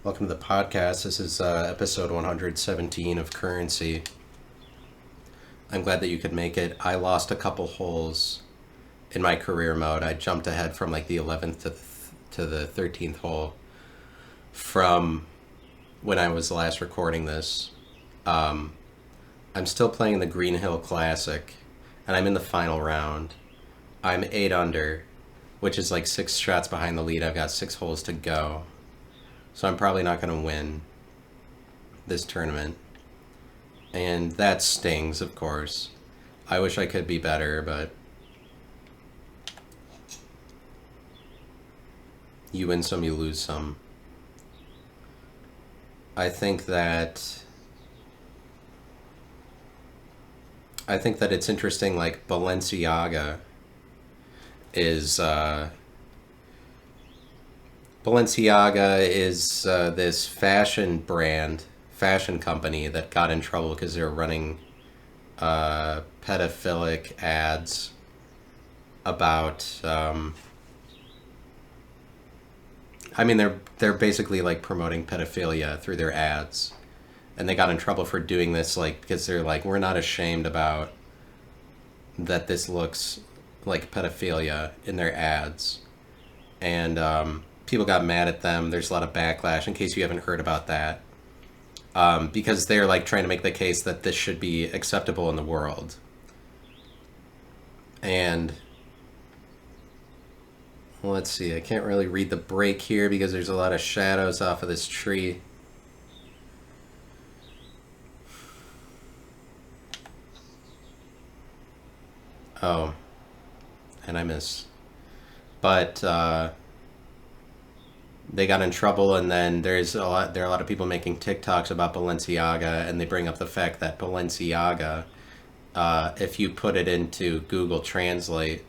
Welcome to the podcast. This is episode 117 of Currency. I'm glad that you could make it. I lost a couple holes in my career mode. I jumped ahead from like the 11th to the 13th hole from when I was last recording this. I'm still playing the Green Hill Classic, and I'm in the final round. I'm 8 under, which is like 6 shots behind the lead. I've got 6 holes to go. So I'm probably not going to win this tournament. And that stings, of course. I wish I could be better, but you win some, you lose some. I think that it's interesting, like Balenciaga is this fashion company that got in trouble because they were running pedophilic ads about. They're basically like promoting pedophilia through their ads, and they got in trouble for doing this, like because they're like, we're not ashamed about that. This looks like pedophilia in their ads, and people got mad at them. There's a lot of backlash, in case you haven't heard about that, because they're like trying to make the case that this should be acceptable in the world. And let's see, I can't really read the break here because there's a lot of shadows off of this tree. Oh, and I miss. But they got in trouble, and then there are a lot of people making TikToks about Balenciaga, and they bring up the fact that Balenciaga, if you put it into Google Translate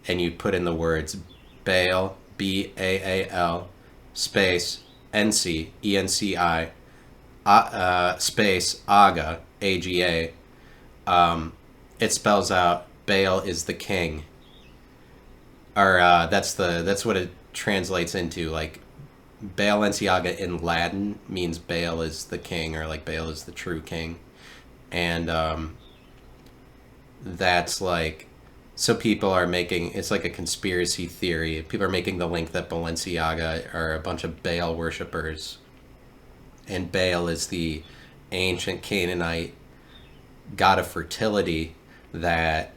and you put in the words Baal, Baal, space NC ENCI, space Aga, AGA, it spells out Baal is the king, or that's what it translates into. Like Balenciaga in Latin means Baal is the king, or like Baal is the true king, and that's like, so people are making, it's like a conspiracy theory. People are making the link that Balenciaga are a bunch of Baal worshippers, and Baal is the ancient Canaanite god of fertility that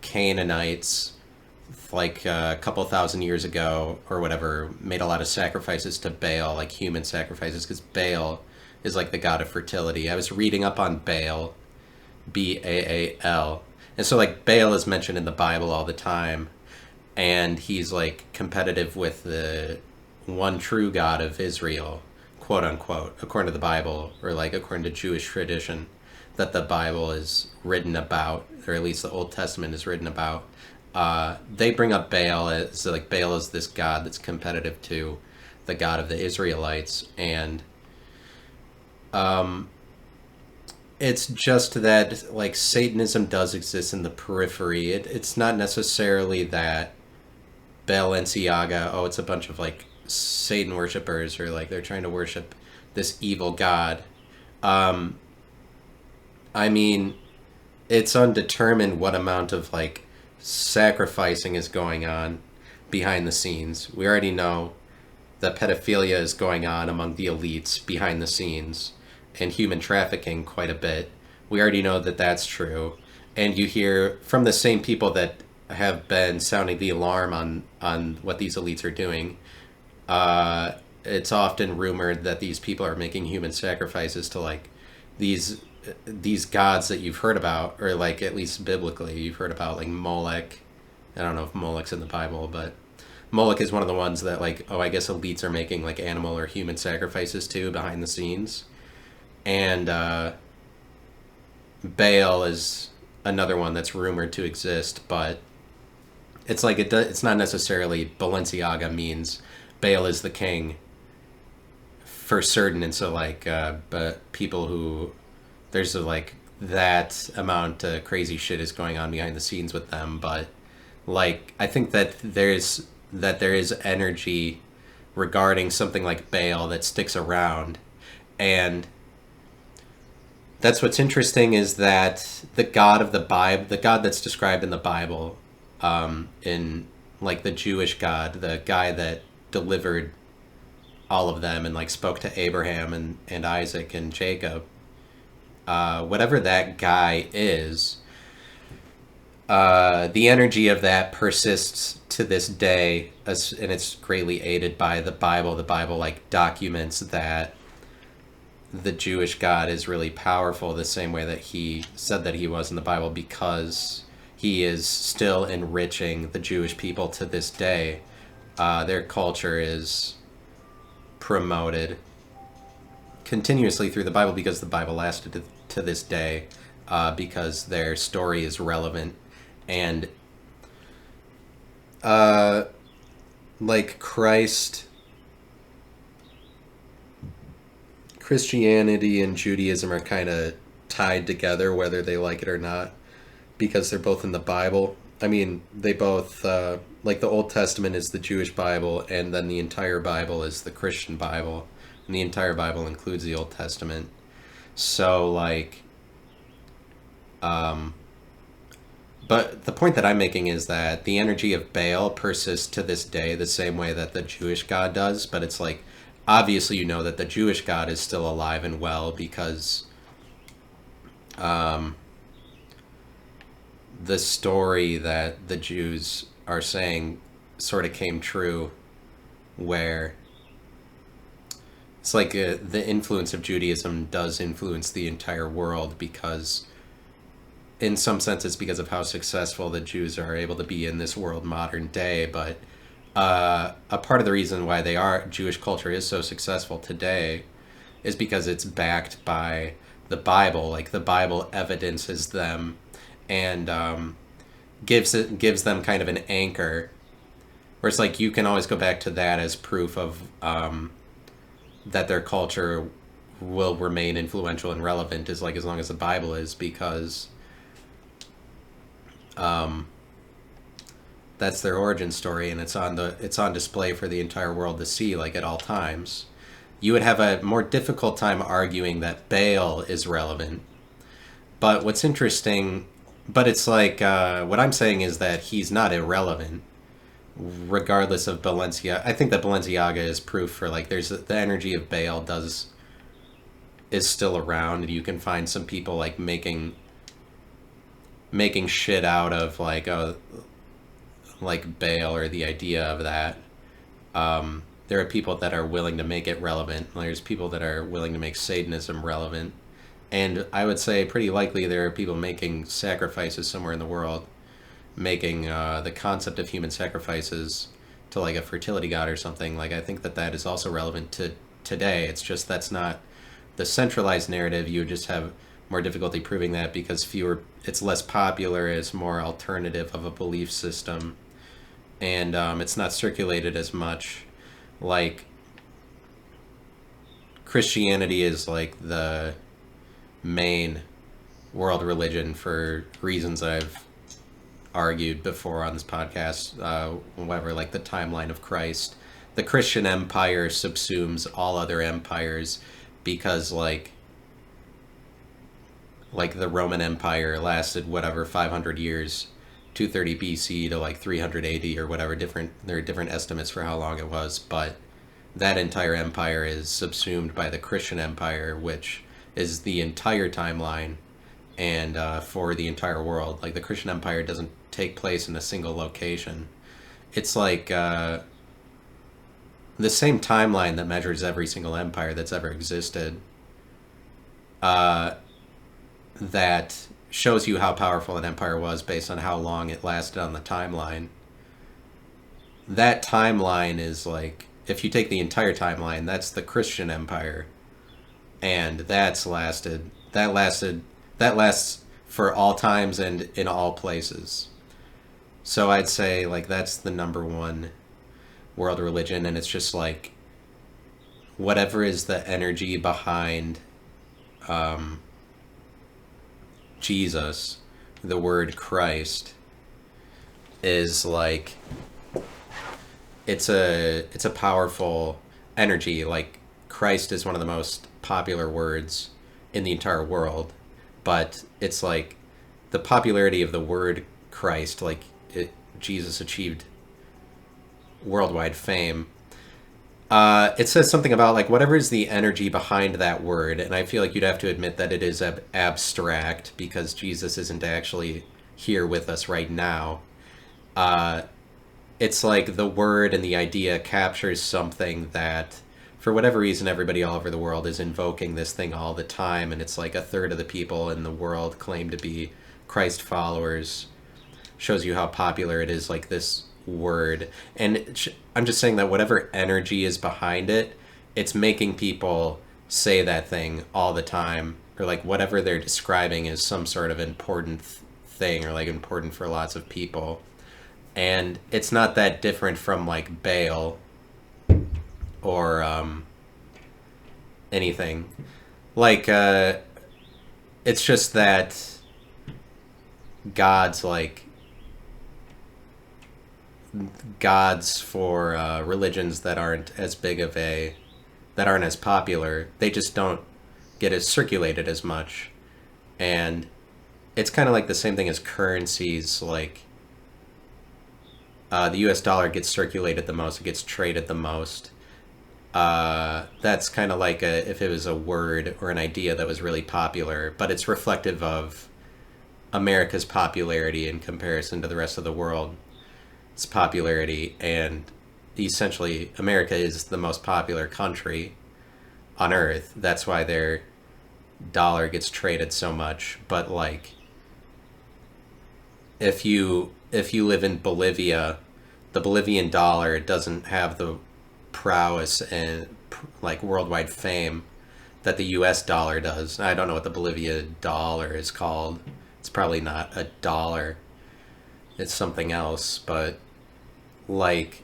Canaanites, like a couple thousand years ago or whatever, made a lot of sacrifices to Baal, like human sacrifices, because Baal is like the god of fertility. I was reading up on Baal, Baal, and so like Baal is mentioned in the Bible all the time, and he's like competitive with the one true God of Israel, quote unquote, according to the Bible, or like according to Jewish tradition that the Bible is written about, or at least the Old Testament is written about. They bring up Baal as like, Baal is this god that's competitive to the god of the Israelites, and it's just that like Satanism does exist in the periphery. It's not necessarily that Balenciaga, oh, it's a bunch of like Satan worshippers, or like they're trying to worship this evil god. I mean, it's undetermined what amount of like sacrificing is going on behind the scenes. We already know that pedophilia is going on among the elites behind the scenes, and human trafficking quite a bit. We already know that that's true. And you hear from the same people that have been sounding the alarm on what these elites are doing. It's often rumored that these people are making human sacrifices to like these gods that you've heard about, or like at least biblically you've heard about, like Molech. I don't know if Molech's in the Bible, but Moloch is one of the ones that like, oh, I guess elites are making like animal or human sacrifices to behind the scenes. And Baal is another one that's rumored to exist, but it's like it's not necessarily Balenciaga means Baal is the king for certain. And so like, but people who, there's like that amount of crazy shit is going on behind the scenes with them. But like, I think that there is energy regarding something like Baal that sticks around. And that's what's interesting, is that the God of the Bible, the God that's described in the Bible, in like the Jewish God, the guy that delivered all of them and like spoke to Abraham and Isaac and Jacob, whatever that guy is, the energy of that persists to this day, and it's greatly aided by the Bible. The Bible like documents that the Jewish God is really powerful, the same way that he said that he was in the Bible, because he is still enriching the Jewish people to this day. Their culture is promoted continuously through the Bible because the Bible lasted to this day, because their story is relevant. And like Christianity and Judaism are kind of tied together, whether they like it or not, because they're both in the Bible. I mean, they both, like the Old Testament is the Jewish Bible, and then the entire Bible is the Christian Bible, and the entire Bible includes the Old Testament. So, like, but the point that I'm making is that the energy of Baal persists to this day the same way that the Jewish God does, but it's like, obviously you know that the Jewish God is still alive and well, because the story that the Jews are saying sort of came true, where it's like the influence of Judaism does influence the entire world, because in some sense it's because of how successful the Jews are able to be in this world modern day. But a part of the reason why Jewish culture is so successful today is because it's backed by the Bible. Like, the Bible evidences them and gives them kind of an anchor, where it's like you can always go back to that as proof of that their culture will remain influential and relevant, as long as the Bible is, because that's their origin story, and it's on display for the entire world to see, like, at all times. You would have a more difficult time arguing that Baal is relevant. But what's interesting, but it's like, what I'm saying is that he's not irrelevant, regardless of Balenciaga. I think that Balenciaga is proof for, like, there's the energy of Baal is still around, and you can find some people like making shit out of like Baal, or the idea of that. There are people that are willing to make it relevant. There's people that are willing to make Satanism relevant. And I would say pretty likely there are people making sacrifices somewhere in the world, making the concept of human sacrifices to like a fertility god or something. Like, I think that is also relevant to today. It's just that's not the centralized narrative. You would just have more difficulty proving that because it's less popular, it's more alternative of a belief system, and it's not circulated as much. Like, Christianity is like the main world religion for reasons I've argued before on this podcast, whatever, like the timeline of Christ. The Christian empire subsumes all other empires, because like the Roman Empire lasted 500 years, 230 BC to like 300 AD or whatever. There are different estimates for how long it was, but that entire empire is subsumed by the Christian empire, which is the entire timeline, and for the entire world. Like, the Christian empire doesn't take place in a single location. It's like the same timeline that measures every single empire that's ever existed, that shows you how powerful an empire was based on how long it lasted on the timeline. That timeline is like, if you take the entire timeline, that's the Christian empire, and that lasts for all times and in all places. So I'd say like that's the number one world religion, and it's just like whatever is the energy behind Jesus, the word Christ, is like it's a powerful energy. Like Christ is one of the most popular words in the entire world, but it's like the popularity of the word Christ, like Jesus achieved worldwide fame. It says something about like whatever is the energy behind that word, and I feel like you'd have to admit that it is abstract because Jesus isn't actually here with us right now. Uh, it's like the word and the idea captures something that, for whatever reason, everybody all over the world is invoking this thing all the time, and it's like a third of the people in the world claim to be Christ followers. Shows you how popular it is, like this word. And I'm just saying that whatever energy is behind it, it's making people say that thing all the time, or like whatever they're describing is some sort of important thing, or like important for lots of people. And it's not that different from like Baal or anything. Like it's just that God's like gods for religions that aren't as big of a that aren't as popular. They just don't get as circulated as much, and it's kind of like the same thing as currencies. Like the U.S. dollar gets circulated the most, it gets traded the most. That's kind of like if it was a word or an idea that was really popular, but it's reflective of America's popularity in comparison to the rest of the world. Its popularity, and essentially America is the most popular country on earth. That's why their dollar gets traded so much. But like if you live in Bolivia, the Bolivian dollar doesn't have the prowess and like worldwide fame that the US dollar does. I don't know what the Bolivia dollar is called. It's probably not a dollar. It's something else, but like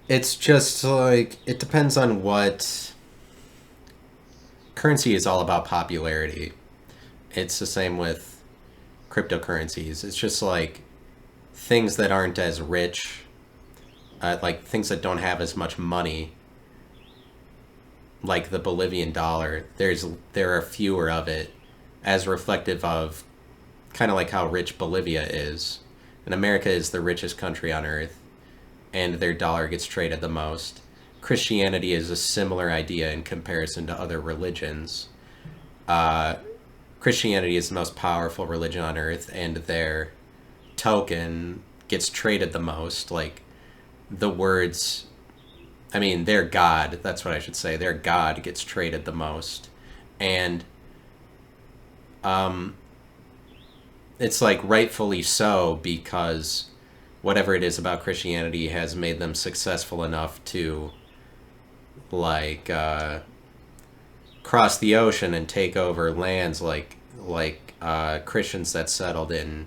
it's just like it depends on what currency is all about. Popularity. It's the same with cryptocurrencies. It's just like things that aren't as rich, like things that don't have as much money, like the Bolivian dollar. There are fewer of it, as reflective of kind of like how rich Bolivia is. And America is the richest country on earth, and their dollar gets traded the most. Christianity is a similar idea in comparison to other religions. Christianity is the most powerful religion on earth, and their token gets traded the most. Like the words, I mean, their God, that's what I should say, their God gets traded the most. And it's like rightfully so, because whatever it is about Christianity has made them successful enough to like cross the ocean and take over lands like Christians that settled in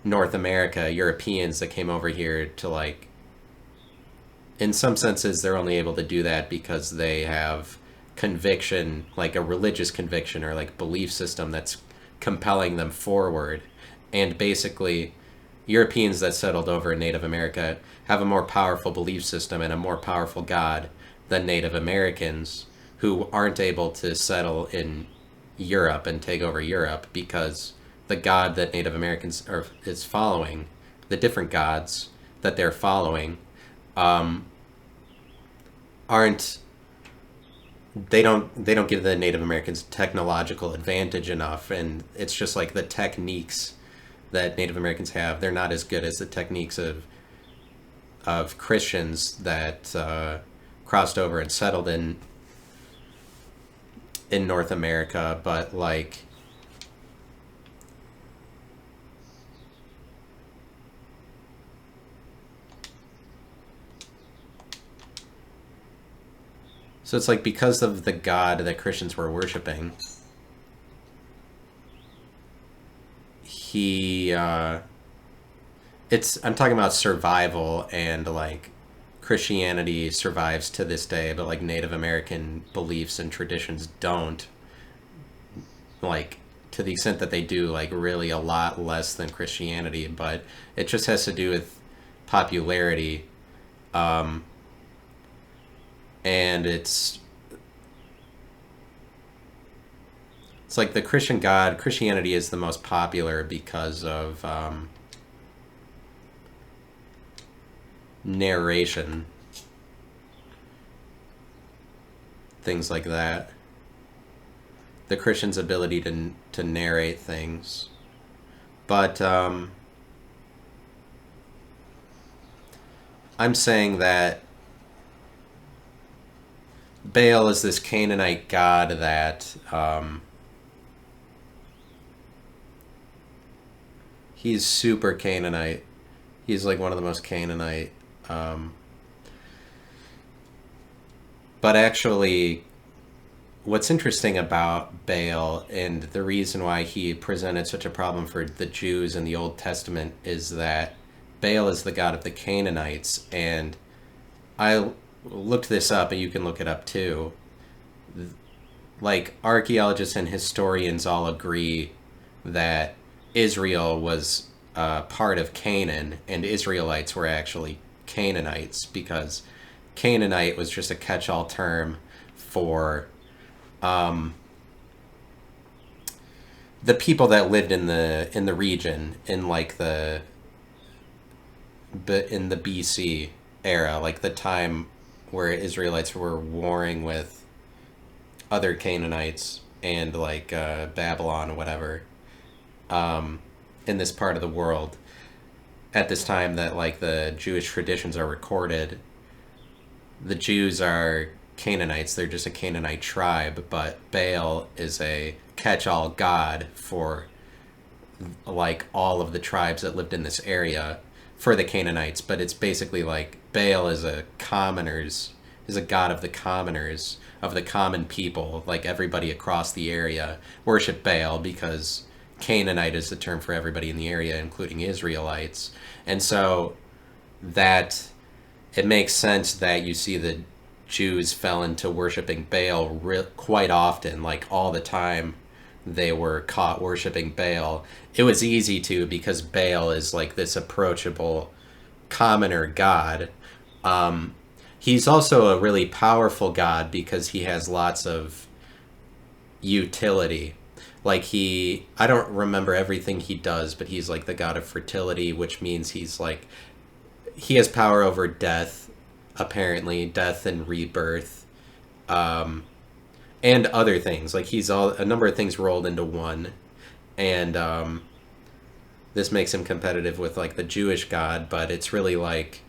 North America, Europeans that came over here to like, in some senses they're only able to do that because they have conviction, like a religious conviction or like belief system that's compelling them forward. And basically Europeans that settled over in Native America have a more powerful belief system and a more powerful God than Native Americans, who aren't able to settle in Europe and take over Europe because the God that Native Americans is following, the different gods that they're following, aren't they don't give the Native Americans technological advantage enough, and it's just like the techniques that Native Americans have, they're not as good as the techniques of Christians that crossed over and settled in North America. But like so it's like because of the God that Christians were worshiping, he I'm talking about survival, and like Christianity survives to this day, but like Native American beliefs and traditions don't, like, to to the extent that they do, like really a lot less than Christianity, but it just has to do with popularity. Um, and it's like the Christian God, Christianity is the most popular because of narration, things like that. The Christian's ability to narrate things. But I'm saying that Baal is this Canaanite god that he's super Canaanite. He's like one of the most Canaanite. But actually, what's interesting about Baal and the reason why he presented such a problem for the Jews in the Old Testament is that Baal is the god of the Canaanites. And I looked this up, and you can look it up too. Like, archaeologists and historians all agree that Israel was part of Canaan, and Israelites were actually Canaanites, because Canaanite was just a catch-all term for the people that lived in the region in like in the BC era, like the time where Israelites were warring with other Canaanites and like Babylon or whatever, in this part of the world. At this time that like the Jewish traditions are recorded, the Jews are Canaanites. They're just a Canaanite tribe, but Baal is a catch-all god for like all of the tribes that lived in this area for the Canaanites. But it's basically like Baal is a god of the commoners, of the common people. Like everybody across the area worship Baal because Canaanite is the term for everybody in the area, including Israelites. And so that it makes sense that you see the Jews fell into worshiping Baal quite often, like all the time they were caught worshiping Baal. It was easy to, because Baal is like this approachable commoner god. He's also a really powerful god because he has lots of utility. Like I don't remember everything he does, but he's like the god of fertility, which means he has power over death, apparently, death and rebirth, and other things. Like he's a number of things rolled into one, and this makes him competitive with like the Jewish god, but it's really like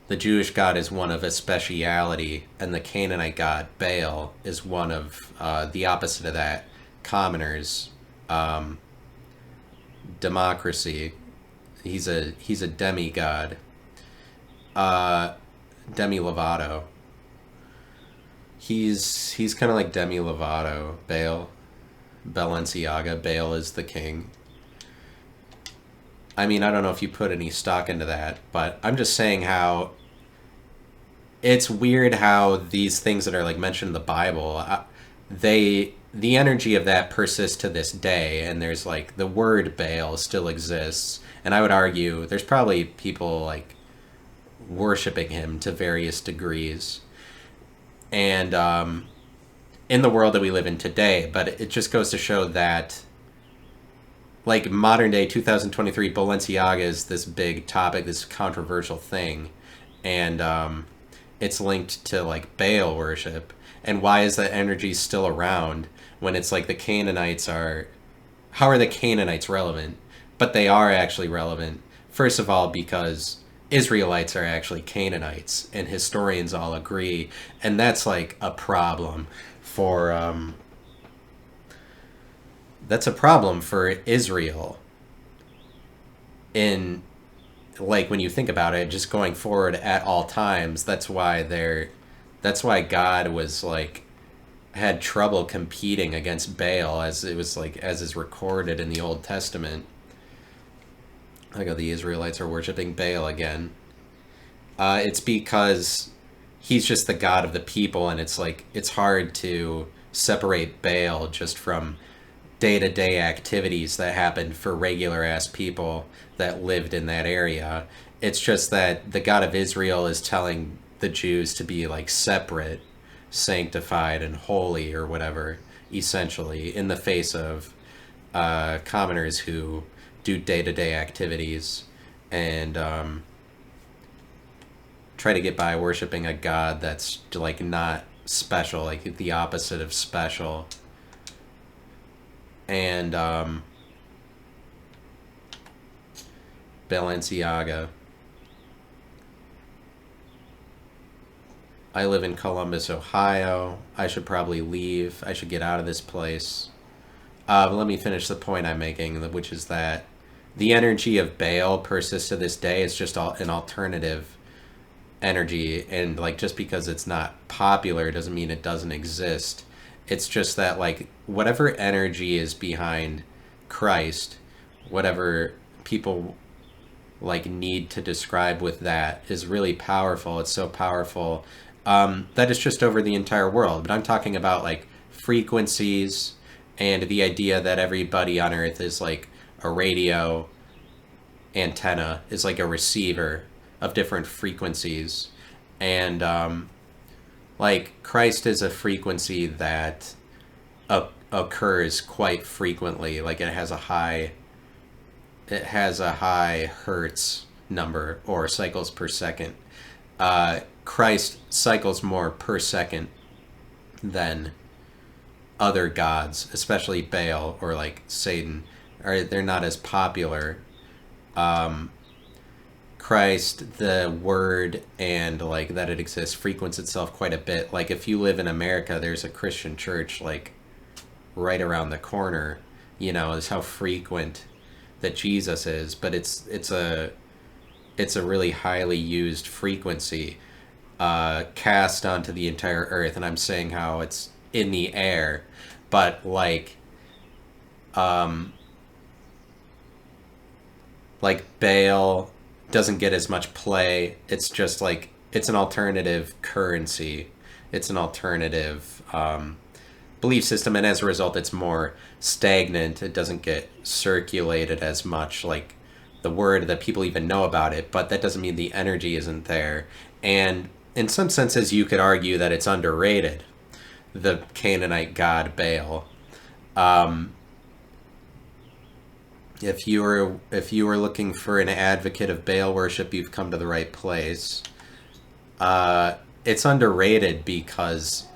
the Jewish god is one of a speciality, and the Canaanite god, Baal, is one of the opposite of that, commoners, democracy. He's a demigod, Demi Lovato. He's kind of like Demi Lovato, Baal, Balenciaga. Baal is the king. I mean, I don't know if you put any stock into that, but I'm just saying how it's weird how these things that are like mentioned in the Bible, the energy of that persists to this day, and there's like the word Baal still exists, and I would argue there's probably people like worshiping him to various degrees, and in the world that we live in today. But it just goes to show that like modern day 2023 Balenciaga is this big topic, this controversial thing, and it's linked to like Baal worship. And why is that energy still around when it's like the Canaanites are... How are the Canaanites relevant? But they are actually relevant. First of all, because Israelites are actually Canaanites, and historians all agree. And that's like a problem for... that's a problem for Israel in... Like when you think about it, just going forward at all times, that's why God was like had trouble competing against Baal, as it was like as is recorded in the Old Testament. Like, oh, the Israelites are worshiping Baal again. It's because he's just the god of the people, and it's like it's hard to separate Baal just from day-to-day activities that happened for regular ass people that lived in that area. It's just that the God of Israel is telling the Jews to be like separate, sanctified, and holy, or whatever, essentially, in the face of commoners who do day-to-day activities and try to get by worshiping a God that's like not special, like the opposite of special. And Balenciaga. I live in Columbus, Ohio. I should probably leave. I should get out of this place. But let me finish the point I'm making, which is that the energy of Baal persists to this day. It's just an alternative energy, and like just because it's not popular doesn't mean it doesn't exist. It's just that like whatever energy is behind Christ, whatever people like need to describe with that is really powerful. It's so powerful that it's just over the entire world. But I'm talking about like frequencies and the idea that everybody on Earth is like a radio antenna, is like a receiver of different frequencies. And like Christ is a frequency that occurs quite frequently. Like it has a high hertz number, or cycles per second. Christ cycles more per second than other gods, especially Baal or like Satan. They're not as popular. Christ, the word, and like that it exists, frequents itself quite a bit. Like if you live in America, there's a Christian church like right around the corner. You know, is how frequent that Jesus is. But it's a really highly used frequency cast onto the entire earth. And I'm saying how it's in the air, but like Baal doesn't get as much play. It's just like it's an alternative currency. It's an alternative belief system, and as a result, it's more stagnant. It doesn't get circulated as much, like the word that people even know about it. But that doesn't mean the energy isn't there. And in some senses, you could argue that it's underrated. The Canaanite god Baal. If you were looking for an advocate of Baal worship, you've come to the right place. It's underrated because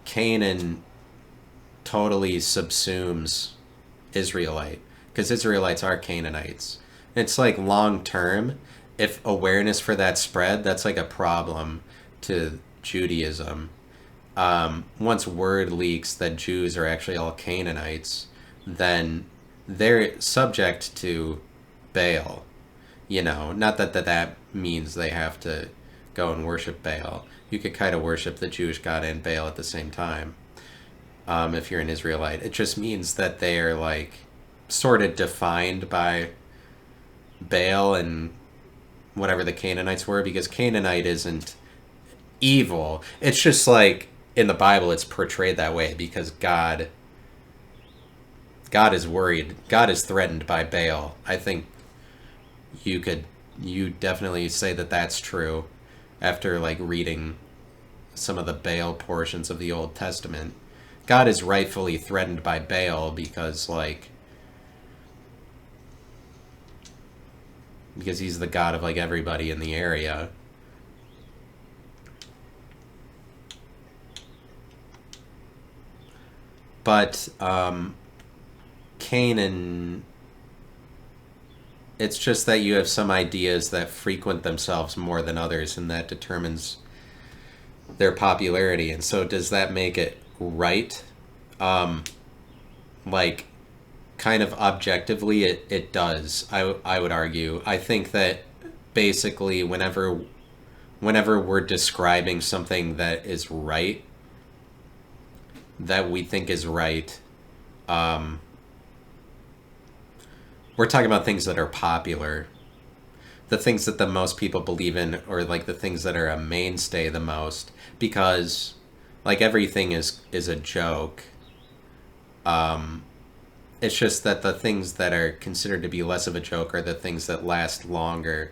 Canaan totally subsumes Israelite, because Israelites are Canaanites. It's like long term, if awareness for that spread, that's like a problem to Judaism. Once word leaks that Jews are actually all Canaanites, then they're subject to Baal. You know, not that means they have to go and worship Baal. You could kind of worship the Jewish God and Baal at the same time, if you're an Israelite. It just means that they are like sort of defined by Baal and whatever the Canaanites were, because Canaanite isn't evil. It's just like in the Bible it's portrayed that way because God is worried. God is threatened by Baal. I think you definitely say that that's true after like reading some of the Baal portions of the Old Testament. God is rightfully threatened by Baal because he's the god of like everybody in the area. But Canaan, it's just that you have some ideas that frequent themselves more than others, and that determines their popularity. And so does that make it right? Like kind of objectively it does. I would argue. I think that basically whenever we're describing something that is right, that we think is right, we're talking about things that are popular, the things that the most people believe in, or like the things that are a mainstay the most, because like everything is a joke. It's just that the things that are considered to be less of a joke are the things that last longer.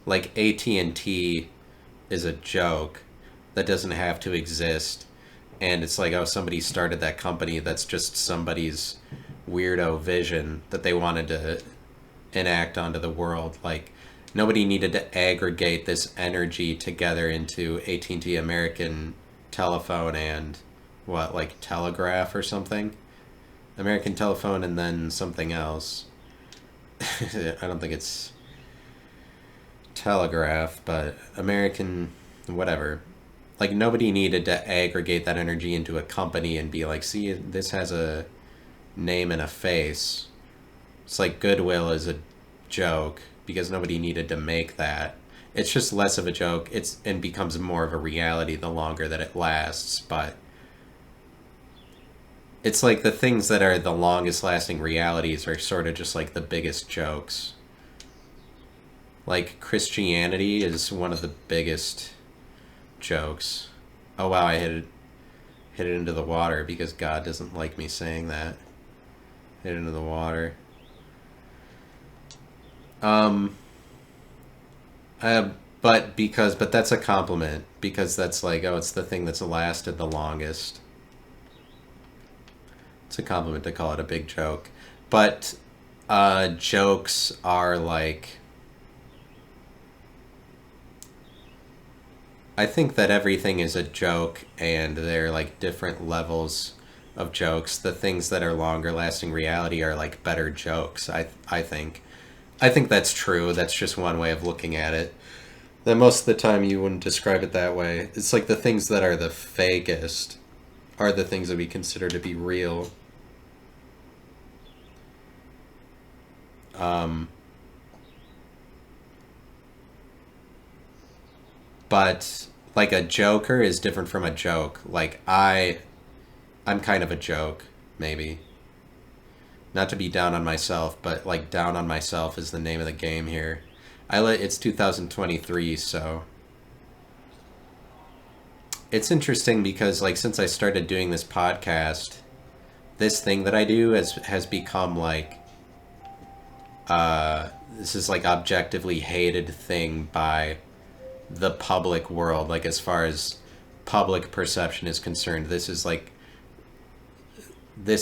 Like AT&T is a joke that doesn't have to exist, and it's like, oh, somebody started that company. That's just somebody's weirdo vision that they wanted to enact onto the world. Like, nobody needed to aggregate this energy together into AT&T American Telephone and what, like Telegraph or something. American Telephone and then something else. I don't think it's Telegraph, but American whatever. Like, nobody needed to aggregate that energy into a company and be like, see, this has a name and a face. It's like Goodwill is a joke because nobody needed to make that. It's just less of a joke. It's and becomes more of a reality the longer that it lasts. But it's like the things that are the longest lasting realities are sort of just like the biggest jokes. Like Christianity is one of the biggest jokes. Oh wow, I hit it into the water because God doesn't like me saying that. Hit it into the water. But that's a compliment because that's like, oh, it's the thing that's lasted the longest. It's a compliment to call it a big joke. But jokes are like, I think that everything is a joke and they're like different levels of jokes. The things that are longer lasting reality are like better jokes, I think. I think that's true. That's just one way of looking at it. That most of the time you wouldn't describe it that way. It's like the things that are the fakest are the things that we consider to be real. But like a joker is different from a joke. Like I'm kind of a joke, maybe. Not to be down on myself, but like down on myself is the name of the game here. It's 2023, so it's interesting because like since I started doing this podcast, this thing that I do has become like this is like objectively hated thing by the public world. Like as far as public perception is concerned, this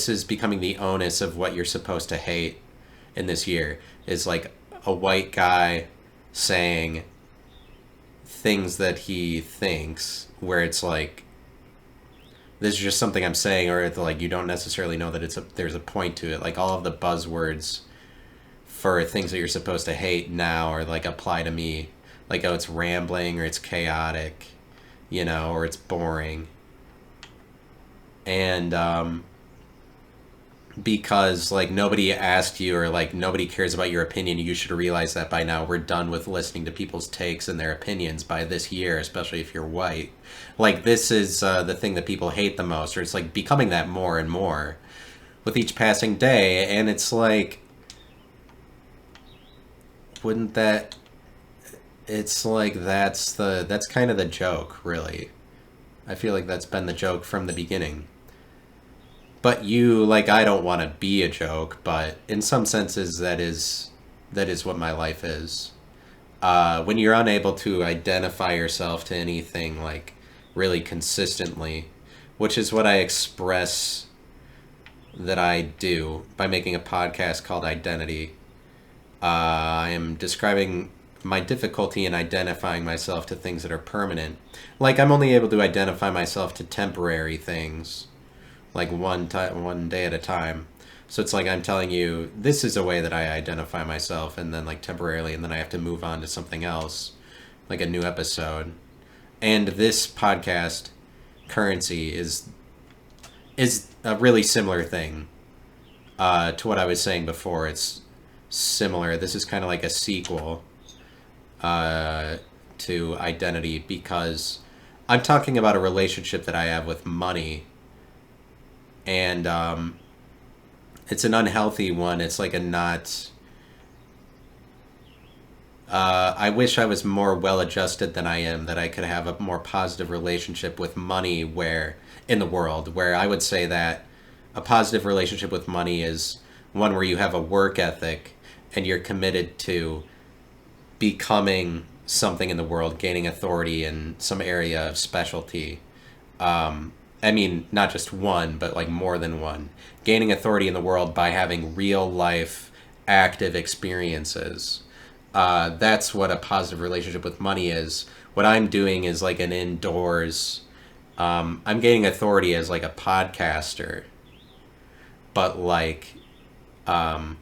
is becoming the onus of what you're supposed to hate in this year is like a white guy saying things that he thinks where it's like, this is just something I'm saying, or it's like you don't necessarily know that there's a point to it. Like all of the buzzwords for things that you're supposed to hate now are like apply to me. Like, oh, it's rambling or it's chaotic, or it's boring. And because like nobody asked you or like nobody cares about your opinion, you should realize that by now. We're done with listening to people's takes and their opinions by this year, especially if you're white. Like this is the thing that people hate the most, or it's like becoming that more and more with each passing day. And it's like, wouldn't that, it's like that's kind of the joke, really. I feel like that's been the joke from the beginning. But I don't want to be a joke, but in some senses that is what my life is. When you're unable to identify yourself to anything like really consistently, which is what I express that I do by making a podcast called Identity. I am describing my difficulty in identifying myself to things that are permanent. Like I'm only able to identify myself to temporary things, like one day at a time. So it's like I'm telling you, this is a way that I identify myself, and then like temporarily, and then I have to move on to something else, like a new episode. And this podcast, Currency, is a really similar thing to what I was saying before. It's similar. This is kind of like a sequel to Identity because I'm talking about a relationship that I have with money, and it's an unhealthy one. It's like a not. I wish I was more well-adjusted than I am, that I could have a more positive relationship with money in the world, where I would say that a positive relationship with money is one where you have a work ethic and you're committed to becoming something in the world, gaining authority in some area of specialty. I mean, not just one, but like more than one. Gaining authority in the world by having real life, active experiences. That's what a positive relationship with money is. What I'm doing is like an indoors. I'm gaining authority as like a podcaster, but like, um,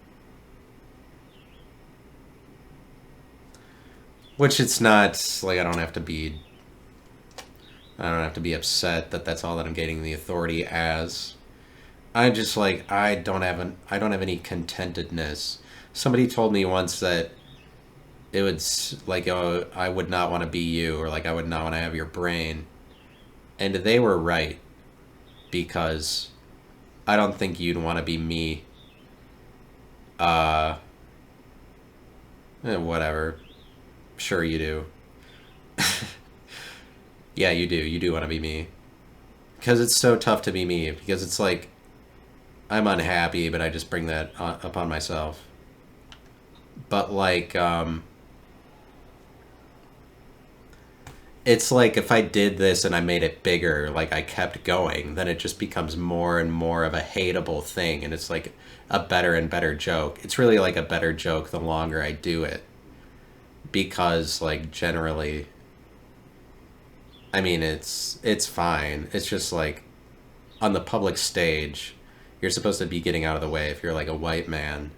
which it's not like I don't have to be upset that that's all that I'm gaining the authority as. I just like I don't have any contentedness. Somebody told me once that it would like, oh, I would not want to be you, or like I would not want to have your brain, and they were right, because I don't think you'd want to be me. Uh, Whatever. Sure you do. Yeah, you do. You do want to be me. Because it's so tough to be me. Because it's like, I'm unhappy, but I just bring that upon myself. But like, it's like if I did this and I made it bigger, like I kept going, then it just becomes more and more of a hateable thing. And it's like a better and better joke. It's really like a better joke the longer I do it. Because like generally, I mean, it's fine. It's just like on the public stage, you're supposed to be getting out of the way if you're like a white man.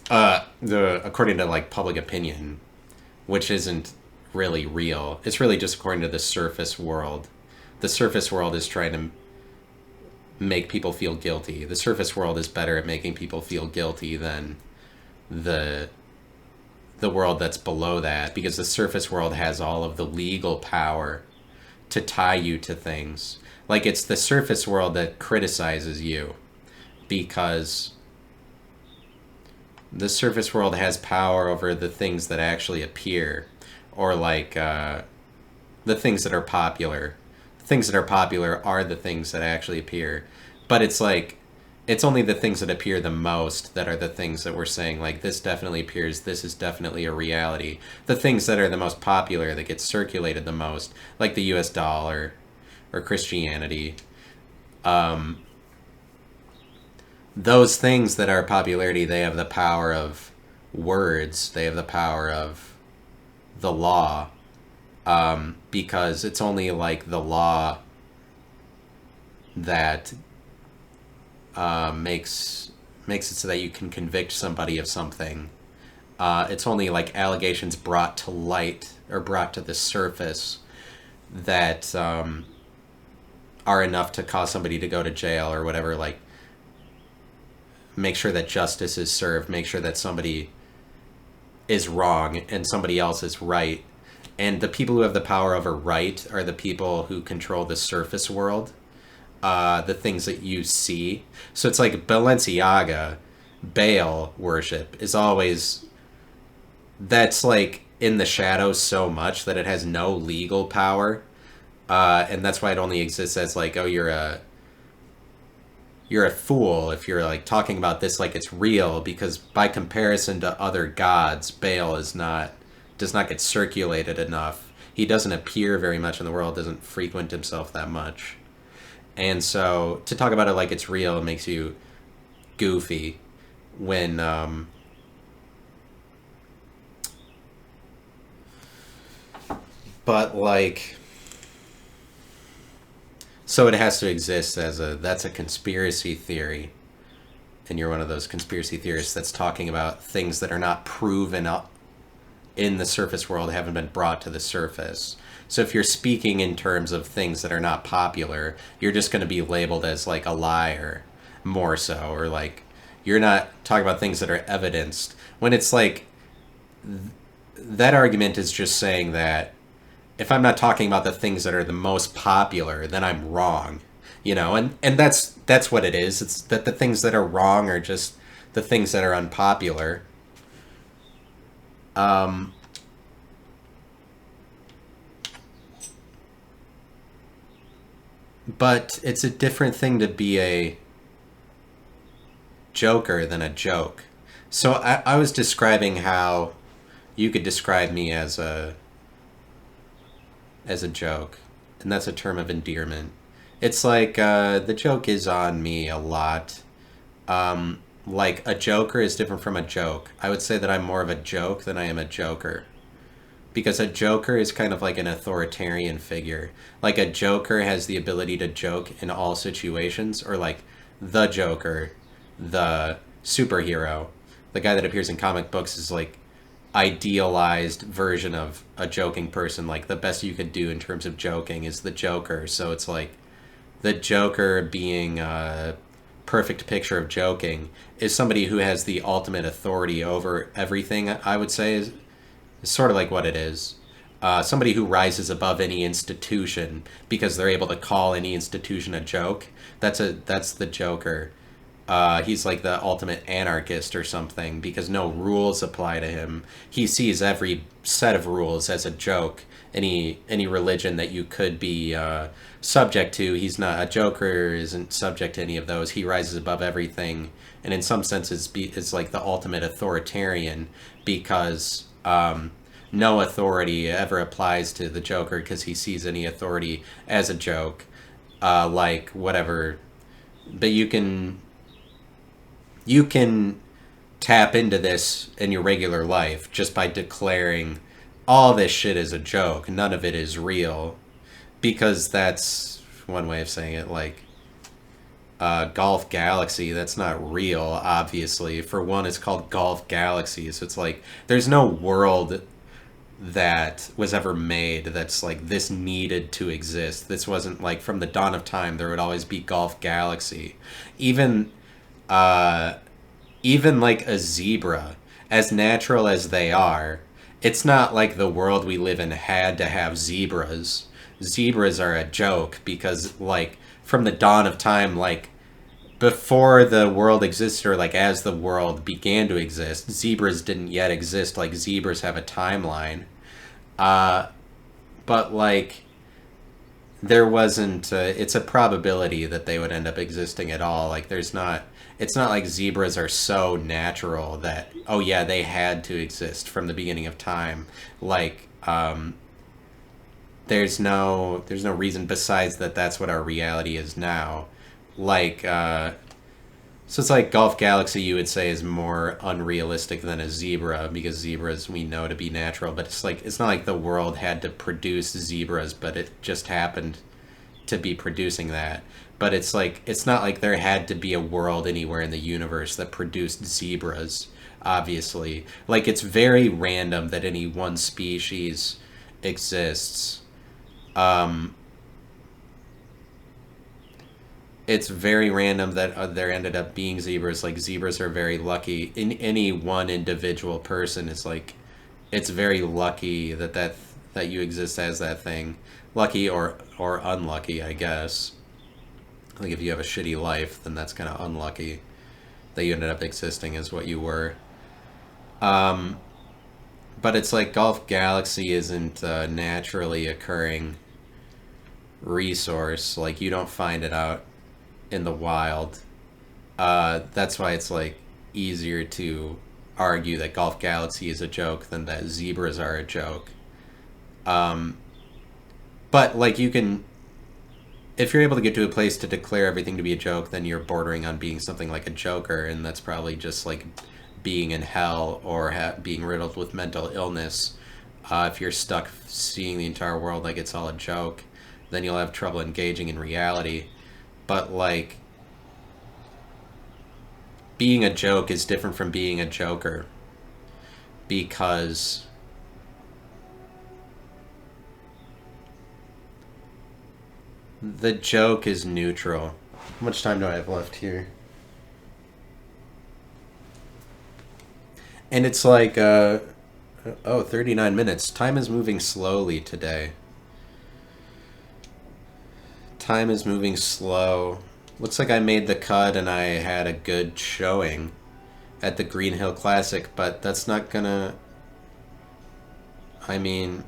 The according to like public opinion, which isn't really real. It's really just according to the surface world. The surface world is trying to make people feel guilty. The surface world is better at making people feel guilty than the the world that's below that, because the surface world has all of the legal power to tie you to things. Like it's the surface world that criticizes you because the surface world has power over the things that actually appear, or like the things that are popular. The things that are popular are the things that actually appear, but it's like it's only the things that appear the most that are the things that we're saying, like, this definitely appears, this is definitely a reality. The things that are the most popular, that get circulated the most, like the US dollar or Christianity, um, those things that are popularity, they have the power of words, they have the power of the law, because it's only like the law that makes it so that you can convict somebody of something. It's only like allegations brought to light or brought to the surface that are enough to cause somebody to go to jail or whatever. Like, make sure that justice is served, make sure that somebody is wrong and somebody else is right. And the people who have the power over right are the people who control the surface world, the things that you see. So it's like Balenciaga, Baal worship is always, that's like in the shadows so much that it has no legal power. And that's why it only exists as like, oh, you're a fool if you're like talking about this like it's real, because by comparison to other gods, Baal does not get circulated enough. He doesn't appear very much in the world, doesn't frequent himself that much. And so to talk about it like it's real makes you goofy when but like, so it has to exist as that's a conspiracy theory, and you're one of those conspiracy theorists that's talking about things that are not proven up in the surface world, haven't been brought to the surface. So if you're speaking in terms of things that are not popular, you're just going to be labeled as like a liar, more so, or like you're not talking about things that are evidenced, when it's like that argument is just saying that if I'm not talking about the things that are the most popular, then I'm wrong, and that's what it is. It's that the things that are wrong are just the things that are unpopular. Um, but it's a different thing to be joker than a joke. So I was describing how you could describe me as a joke, and that's a term of endearment. It's like the joke is on me a lot. Like a joker is different from a joke. I would say that I'm more of a joke than I am a joker. Because a joker is kind of like an authoritarian figure. Like a joker has the ability to joke in all situations, or like the Joker, the superhero, the guy that appears in comic books is like idealized version of a joking person. Like the best you could do in terms of joking is the Joker. So it's like the Joker being a perfect picture of joking is somebody who has the ultimate authority over everything. I would say is sort of like what it is. Somebody who rises above any institution because they're able to call any institution a joke. That's the Joker. He's like the ultimate anarchist or something because no rules apply to him. He sees every set of rules as a joke. Any religion that you could be subject to, he's not. A Joker isn't subject to any of those. He rises above everything, and in some senses, is like the ultimate authoritarian because no authority ever applies to the Joker because he sees any authority as a joke, like whatever. But you can tap into this in your regular life just by declaring all this shit is a joke. None of it is real, because that's one way of saying it. Like Golf Galaxy, that's not real. Obviously, for one, it's called Golf Galaxy, so it's like there's no world that was ever made that's like this needed to exist. This wasn't like from the dawn of time there would always be Golf Galaxy. Even even like a zebra, as natural as they are, it's not like the world we live in had to have zebras. Zebras are a joke because like from the dawn of time, like before the world existed, or like as the world began to exist, zebras didn't yet exist. Like zebras have a timeline, uh but like there wasn't it's a probability that they would end up existing at all. Like there's not, it's not like zebras are so natural that oh yeah they had to exist from the beginning of time. Like there's no reason besides that that's what our reality is now. Like so it's like Golf Galaxy you would say is more unrealistic than a zebra because zebras we know to be natural, but it's like it's not like the world had to produce zebras, but it just happened to be producing that. But it's like it's not like there had to be a world anywhere in the universe that produced zebras, obviously. Like it's very random that any one species exists. Um it's very random that there ended up being zebras. Like zebras are very lucky. In any one individual person is like, it's very lucky that you exist as that thing. Lucky or unlucky, I guess. Like if you have a shitty life, then that's kind of unlucky that you ended up existing as what you were. Um, but it's like Golf Galaxy isn't a naturally occurring resource. Like you don't find it out in the wild. That's why it's like easier to argue that Golf Galaxy is a joke than that zebras are a joke. Um, but like you can, if you're able to get to a place to declare everything to be a joke, then you're bordering on being something like a joker, and that's probably just like being in hell or being riddled with mental illness. If you're stuck seeing the entire world like it's all a joke, then you'll have trouble engaging in reality. But like being a joke is different from being a joker because the joke is neutral. How much time do I have left here? And it's like 39 minutes. Time is moving slowly today. Time is moving slow. Looks like I made the cut and I had a good showing at the Green Hill Classic, but that's not gonna, I mean,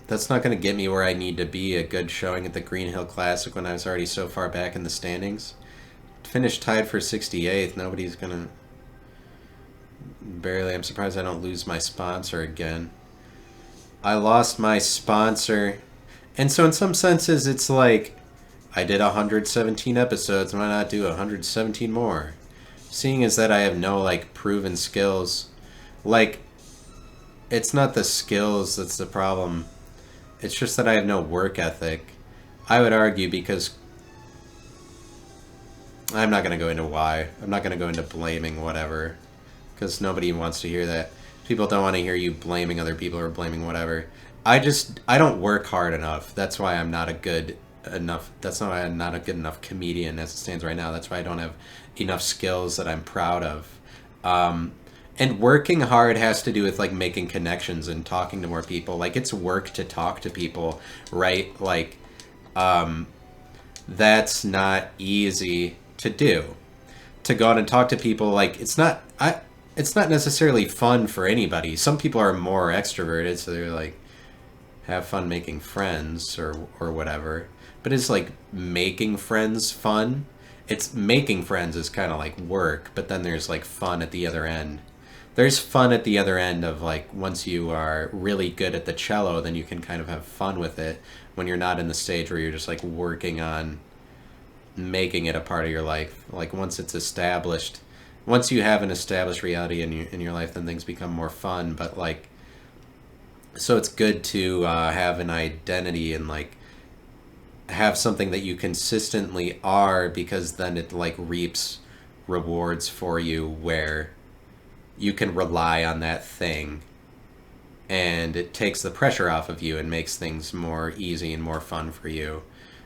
that's not gonna get me where I need to be. A good showing at the Green Hill Classic when I was already so far back in the standings. finished tied for 68th. Nobody's gonna... Barely. I'm surprised I don't lose my sponsor again. I lost my sponsor. And so in some senses, it's like, I did 117 episodes, why not do 117 more? Seeing as that I have no, like, proven skills. Like, it's not the skills that's the problem. It's just that I have no work ethic. I would argue because... I'm not going to go into why. I'm not going to go into blaming whatever. Because nobody wants to hear that. People don't want to hear you blaming other people or blaming whatever. I don't work hard enough. That's why I'm not a good enough... That's why I'm not a good enough comedian as it stands right now. That's why I don't have enough skills that I'm proud of. And working hard has to do with, like, making connections and talking to more people. Like, it's work to talk to people, right? Like, that's not easy to do. To go out and talk to people, like, it's not necessarily fun for anybody. Some people are more extroverted, so they're like, have fun making friends or whatever. But it's like making friends fun. It's making friends is kind of like work, but then there's like fun at the other end. There's fun at the other end of, like, once you are really good at the cello, then you can kind of have fun with it when you're not in the stage where you're just like working on making it a part of your life. Like, once it's established, once you have an established reality in your life, then things become more fun. But, like, so it's good to have an identity and, like, have something that you consistently are, because then it, like, reaps rewards for you where you can rely on that thing, and it takes the pressure off of you and makes things more easy and more fun for you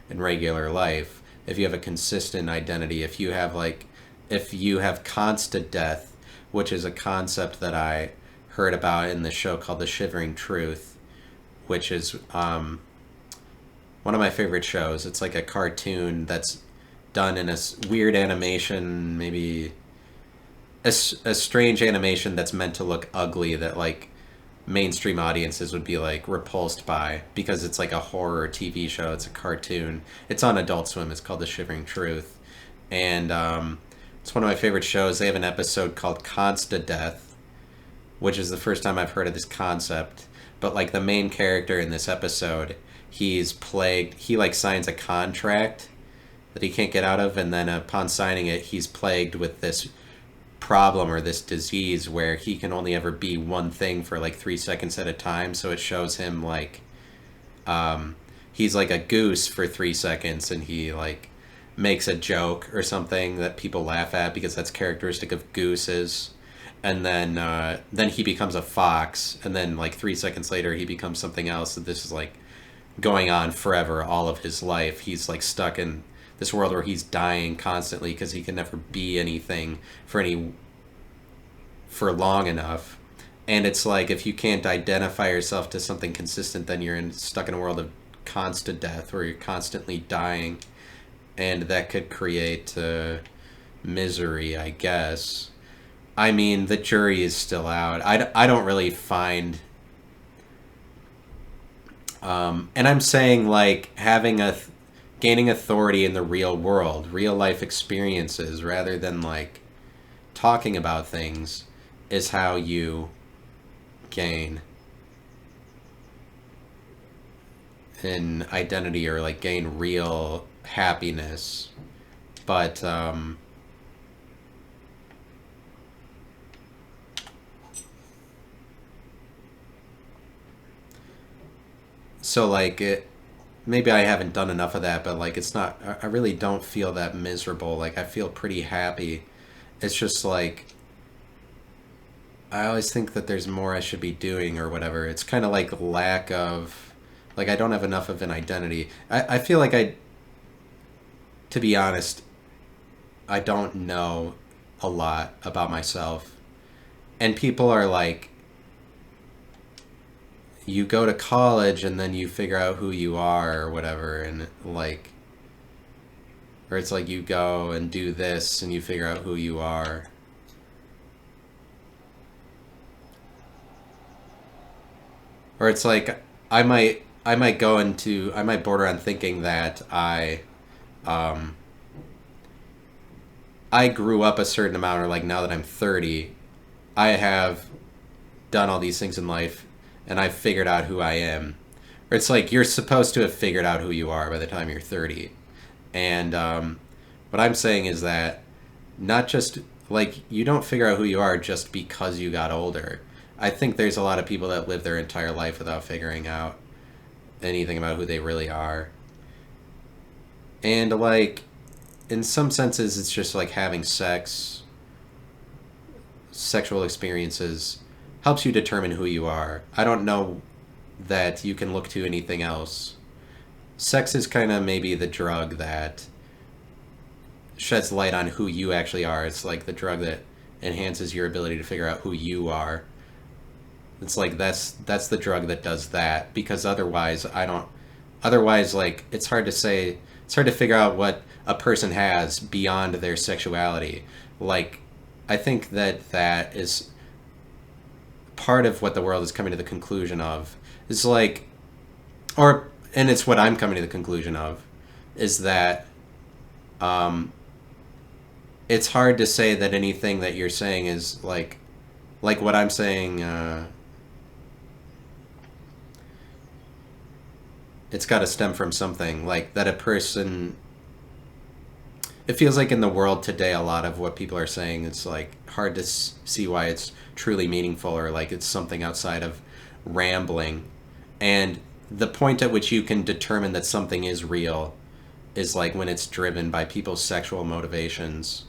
in regular life. If you have a consistent identity, if you have constant death, which is a concept that I heard about in the show called The Shivering Truth, which is one of my favorite shows. It's like a cartoon that's done in a weird animation, maybe a strange animation that's meant to look ugly, that, like, mainstream audiences would be, like, repulsed by, because it's like a horror TV show. It's a cartoon. It's on Adult Swim. It's called The Shivering Truth. And it's one of my favorite shows. They have an episode called Constant Death, which is the first time I've heard of this concept. But, like, the main character in this episode, he's plagued. He, like, signs a contract that he can't get out of, and then upon signing it, he's plagued with this problem or this disease where he can only ever be one thing for, like, 3 seconds at a time. So it shows him, like, he's like a goose for 3 seconds, and he, like, makes a joke or something that people laugh at because that's characteristic of gooses. And then he becomes a fox, and then, like, 3 seconds later he becomes something else. And this is, like, going on forever, all of his life. He's, like, stuck in this world where he's dying constantly because he can never be anything for long enough. And it's like, if you can't identify yourself to something consistent, then you're stuck in a world of constant death where you're constantly dying, and that could create misery, I guess. I mean, the jury is still out. I don't really find... and I'm saying, like, gaining authority in the real world, real life experiences, rather than, like, talking about things, is how you gain an identity, or, like, gain real happiness. But so, like, maybe I haven't done enough of that, but, like, it's not, I really don't feel that miserable. Like, I feel pretty happy. It's just, like, I always think that there's more I should be doing or whatever. It's kind of like lack of, like, I don't have enough of an identity. I feel like to be honest, I don't know a lot about myself. And people are like, you go to college and then you figure out who you are or whatever, and, like, or it's like you go and do this and you figure out who you are. Or it's like I might border on thinking that I I grew up a certain amount, or like now that I'm 30, I have done all these things in life and I've figured out who I am. Or it's like you're supposed to have figured out who you are by the time you're 30. And what I'm saying is that not just like you don't figure out who you are just because you got older. I think there's a lot of people that live their entire life without figuring out anything about who they really are. And like in some senses it's just like having sex, sexual experiences helps you determine who you are. I don't know that you can look to anything else. Sex is kind of maybe the drug that sheds light on who you actually are. It's like the drug that enhances your ability to figure out who you are. It's like that's the drug that does that, because otherwise I don't otherwise like it's hard to figure out what a person has beyond their sexuality. Like I think that that is part of what the world is coming to the conclusion of. Is like or and it's what I'm coming to the conclusion of is that um it's hard to say that anything that you're saying is like what I'm saying. It's got to stem from something like that a person. It feels like in the world today, a lot of what people are saying, it's like hard to see why it's truly meaningful, or like it's something outside of rambling. And the point at which you can determine that something is real is like when it's driven by people's sexual motivations.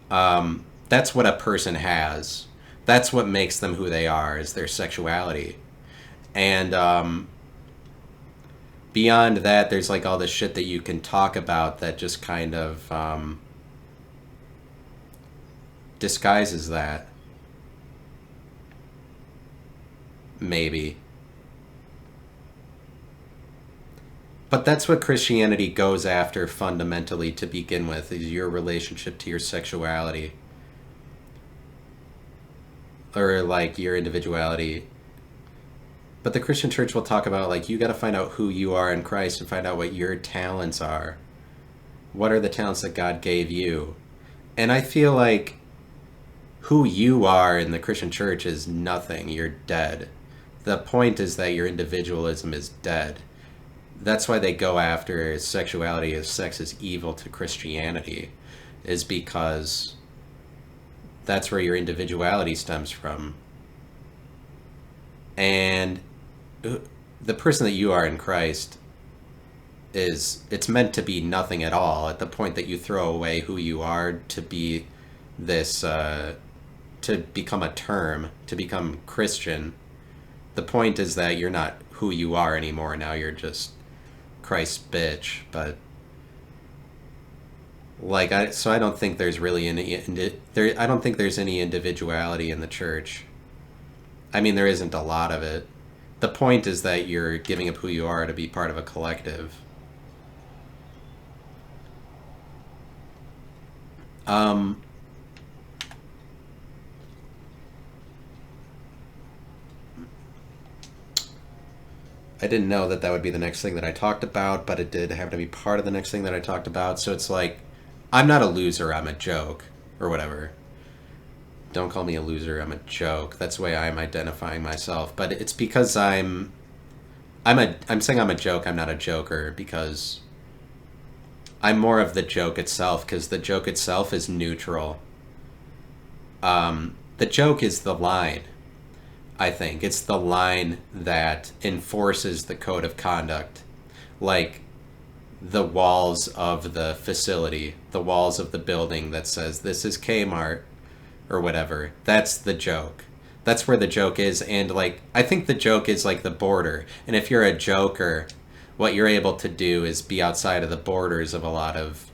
That's what a person has. That's what makes them who they are, is their sexuality. And beyond that, there's like all this shit that you can talk about that just kind of disguises that. Maybe. But that's what Christianity goes after fundamentally to begin with, is your relationship to your sexuality. Or like your individuality. But the Christian church will talk about like you got to find out who you are in Christ and find out what your talents are. What are the talents that God gave you? And I feel like who you are in the Christian church is nothing. You're dead. The point is that your individualism is dead. That's why they go after sexuality as sex is evil to Christianity, is because that's where your individuality stems from. And the person that you are in Christ it's meant to be nothing at all at the point that you throw away who you are to be this to become a term, to become Christian. The point is that you're not who you are anymore. Now you're just Christ's bitch. But like I don't think there's really any I don't think there's any individuality in the church. I mean, there isn't a lot of it. The point is that you're giving up who you are to be part of a collective. Um, I didn't know that that would be the next thing that I talked about, but it did have to be part of the next thing that I talked about. So it's like, I'm not a loser, I'm a joke, or whatever. Don't call me a loser, I'm a joke. That's the way I'm identifying myself. But it's because I'm saying I'm a joke, I'm not a joker, because I'm more of the joke itself, because the joke itself is neutral. The joke is the line, I think. It's the line that enforces the code of conduct. Like the walls of the facility, the walls of the building that says, this is Kmart, or whatever. That's the joke. That's where the joke is. And like, I think the joke is like the border. And if you're a joker, what you're able to do is be outside of the borders of a lot of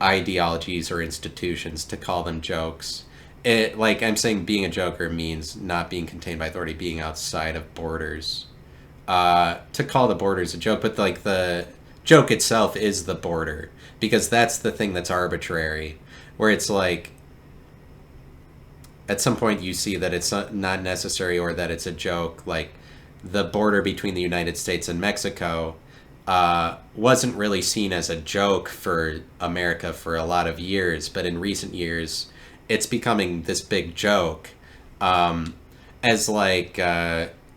ideologies or institutions to call them jokes. It, like I'm saying, being a joker means not being contained by authority, being outside of borders. To call the borders a joke, but like the joke itself is the border, because that's the thing that's arbitrary, where it's like at some point you see that it's not necessary, or that it's a joke. Like the border between the United States and Mexico, wasn't really seen as a joke for America for a lot of years, but in recent years, it's becoming this big joke. Um, as like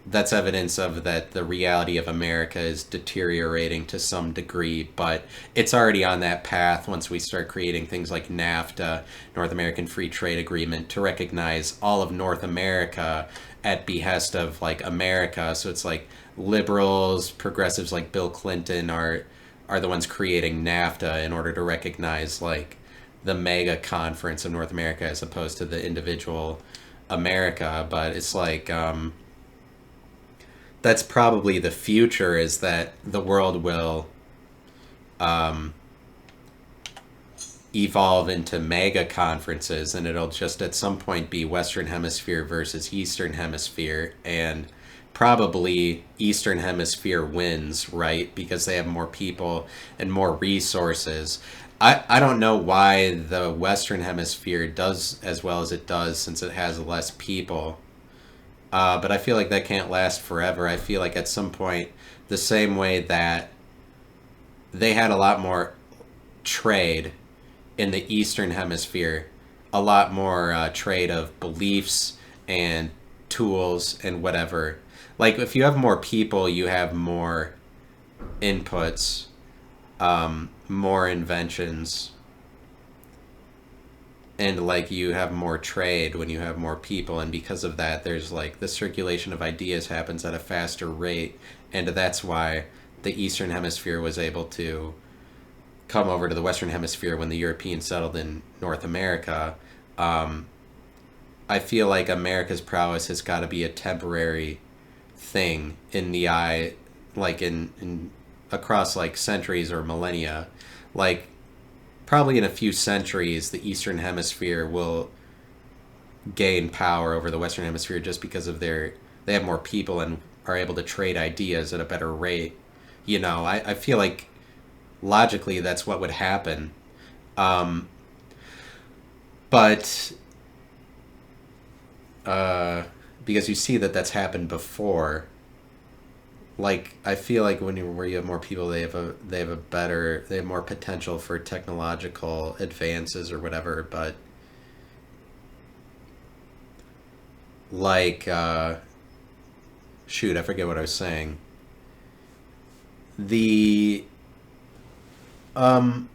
that's evidence of that the reality of America is deteriorating to some degree, but it's already on that path once we start creating things like NAFTA, North American Free Trade Agreement, to recognize all of North America at behest of like America. So it's like liberals, progressives like Bill Clinton are the ones creating NAFTA in order to recognize like the mega conference of North America as opposed to the individual America. But it's like that's probably the future, is that the world will um, evolve into mega conferences, and it'll just at some point be Western Hemisphere versus Eastern Hemisphere, and probably Eastern Hemisphere wins, right? Because they have more people and more resources. I don't know why the Western Hemisphere does as well as it does, since it has less people. But I feel like that can't last forever. I feel like at some point, the same way that they had a lot more trade in the Eastern Hemisphere, a lot more trade of beliefs and tools and whatever. Like, if you have more people, you have more inputs, more inventions, and like you have more trade when you have more people, and because of that there's like the circulation of ideas happens at a faster rate, and that's why the Eastern Hemisphere was able to come over to the Western Hemisphere when the Europeans settled in North America. um, I feel like America's prowess has got to be a temporary thing in the eye, like in across like centuries or millennia. Like, probably in a few centuries, the Eastern Hemisphere will gain power over the Western Hemisphere just because of they have more people and are able to trade ideas at a better rate. I feel like logically that's what would happen. Um, but because you see that that's happened before. Like, I feel like where you have more people, they have more potential for technological advances or whatever. But like shoot, I forget what I was saying. The um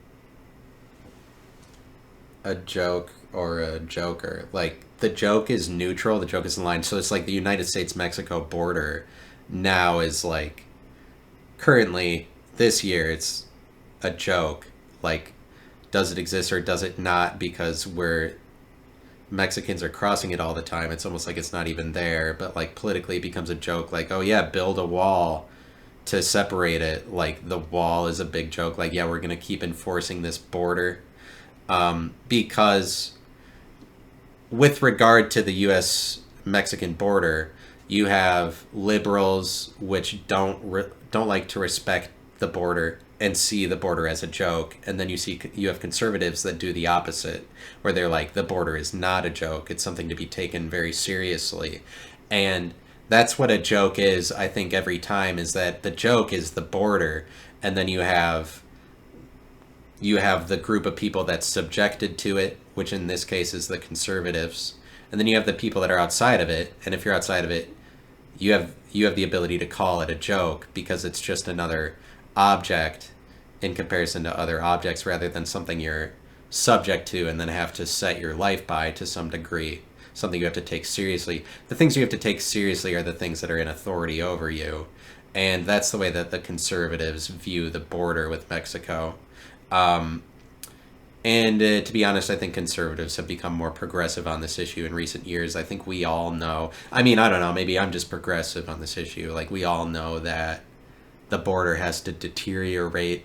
a joke or a joker. Like, the joke is neutral, the joke is in line. So it's like the United States Mexico border now is like, currently this year it's a joke. Like, does it exist or does it not? Because we're Mexicans are crossing it all the time. It's almost like it's not even there. But like, politically it becomes a joke. Like, oh yeah, build a wall to separate it. Like, the wall is a big joke. Like, yeah, we're gonna keep enforcing this border, because with regard to the U.S. Mexican border, you have liberals which don't like to respect the border and see the border as a joke, and then you have conservatives that do the opposite, where they're like, the border is not a joke; it's something to be taken very seriously. And that's what a joke is. I think every time is that the joke is the border, and then you have the group of people that's subjected to it, which in this case is the conservatives, and then you have the people that are outside of it. And if you're outside of it, you have the ability to call it a joke because it's just another object in comparison to other objects, rather than something you're subject to and then have to set your life by to some degree. Something you have to take seriously. The things you have to take seriously are the things that are in authority over you, and that's the way that the conservatives view the border with Mexico. Um, and to be honest, I think conservatives have become more progressive on this issue in recent years. I think we all know. I mean, I don't know. Maybe I'm just progressive on this issue. Like, we all know that the border has to deteriorate